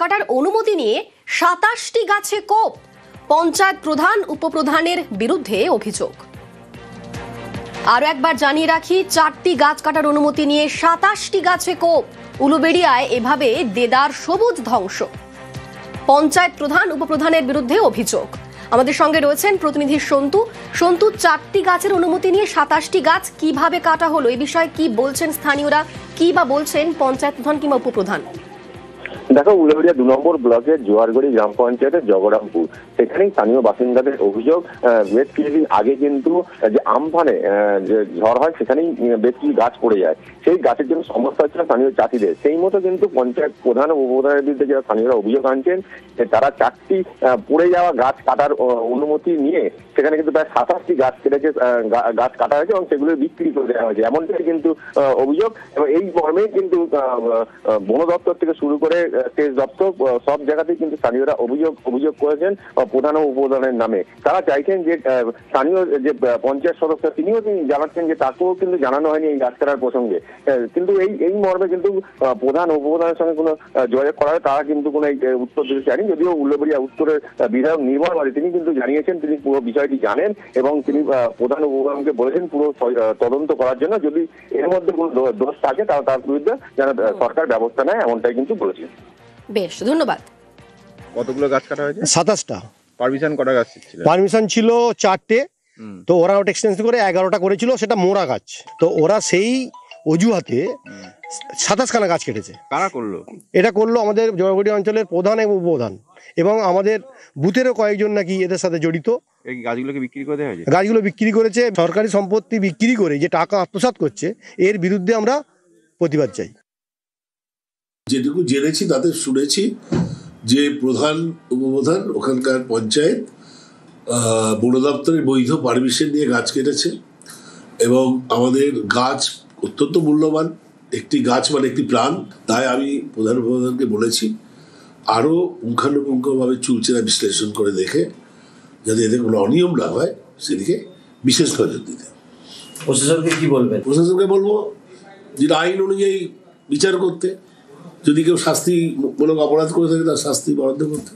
কাটার অনুমতি নিয়ে ২৭টি গাছে কোপ, পঞ্চায়েত প্রধান উপপ্রধানের বিরুদ্ধে অভিযোগ। আরো একবার জানিয়ে রাখি, 4টি গাছ কাটার অনুমতি নিয়ে ২৭টি গাছে কোপ। উলুবেড়িয়ায় এভাবে দেদার সবুজ ধ্বংস, পঞ্চায়েত প্রধান উপপ্রধানের বিরুদ্ধে অভিযোগ। আমাদের সঙ্গে রয়েছেন প্রতিনিধি সন্তু। 4টি গাছের অনুমতি নিয়ে ২৭টি গাছ কিভাবে কাটা হলো, এই বিষয়ে কি বলছেন স্থানীয়রা, কি বা বলছেন পঞ্চায়েত প্রধান কিংবা উপপ্রধান? দেখো, উলুবেড়িয়া ২ নম্বর ব্লকের জোয়ারগড়ি গ্রাম পঞ্চায়েতের জগরামপুর, সেখানেই স্থানীয় বাসিন্দাদের অভিযোগ বেশ কিছুদিন আগে কিন্তু যে আমফানে যে ঝড় হয় সেখানেই বেশ কিছু গাছ পড়ে যায়। সেই গাছের জন্য সমস্যা হচ্ছে স্থানীয় চাষিদের। সেই মতো কিন্তু পঞ্চায়েত প্রধান ও উপপ্রধানের বিরুদ্ধে যারা স্থানীয়রা অভিযোগ আনছেন, তারা 4টি পড়ে যাওয়া গাছ কাটার অনুমতি নিয়ে সেখানে কিন্তু প্রায় ২৭টি গাছ কেটেছে, গাছ কাটা হয়েছে এবং সেগুলো বিক্রি করে দেওয়া হয়েছে, এমনটাই কিন্তু অভিযোগ। এবং এই মর্মেই কিন্তু বন দপ্তর থেকে শুরু করে সেচ দপ্তর সব জায়গাতেই কিন্তু স্থানীয়রা অভিযোগ করেছেন প্রধান ও উপপ্রধানের নামে। তারা চাইছেন যে স্থানীয় যে পঞ্চায়েত সদস্য তিনি জানাচ্ছেন যে তাকেও কিন্তু জানানো হয়নি এই গাছ কাটার প্রসঙ্গে, কিন্তু এই মর্মে কিন্তু প্রধান ও উপপ্রধানের সঙ্গে কোনো যোগাযোগ করা হয় তারা কিন্তু কোনো উত্তর দিতে চায়নি। যদিও উলুবেড়িয়া উত্তরের বিধায়ক নির্মল মাঝি তিনি কিন্তু জানিয়েছেন তিনি পুরো বিষয়টি জানেন এবং তিনি প্রধান ও উপপ্রধানকে বলেছেন পুরো তদন্ত করার জন্য, যদি এর মধ্যে কোনো দোষ থাকে তাহলে তার বিরুদ্ধে যেন সরকার ব্যবস্থা নেয়, এমনটাই কিন্তু বলেছেন। বেশ, ধন্যবাদ। কতগুলো গাছ কাটা হয়েছে? ২৭টা। পারমিশন কটা গাছ ছিল? পারমিশন ছিল 4টে, তো ওরা ওটা এক্সটেনশন করে 11টা করেছিল, সেটা মোড়া গাছ। তো ওরা সেই অজুহাতে ২৭খানা গাছ কেটেছে। কারা করলো এটা? করলো আমাদের জয়গড়ি অঞ্চলের প্রধান এবং উপপ্রধান, এবং আমাদের বুথেরও কয়েকজন নাকি এদের সাথে জড়িত। এই গাছগুলোকে বিক্রি করে দেওয়া হয়েছে? গাছগুলো বিক্রি করেছে, সরকারি সম্পত্তি বিক্রি করে যে টাকা আত্মসাৎ করছে, এর বিরুদ্ধে আমরা প্রতিবাদ চাই। যেটুকু জেনেছি তাতে শুনেছি যে প্রধান উপপ্রধান ওখানকার পঞ্চায়েত বন দপ্তরের বৈধ পারমিশন নিয়ে গাছ কেটেছে এবং আমাদের গাছ অত্যন্ত মূল্যবান, একটি গাছ মানে একটি প্রাণ। তাই আমি প্রধান উপপ্রধানকে বলেছি আরও পুঙ্খানুপুঙ্খভাবে চুলচেরা বিশ্লেষণ করে দেখে যাতে এতে কোনো অনিয়ম না হয় সেদিকে বিশেষ নজর দিতে। প্রশাসনকে কি বলবেন? প্রশাসনকে বলবো যে আইন অনুযায়ী বিচার করতে, যদি কেউ শাস্তিমূলক অপরাধ করে থাকে তার শাস্তি বরাদ্দ করতে।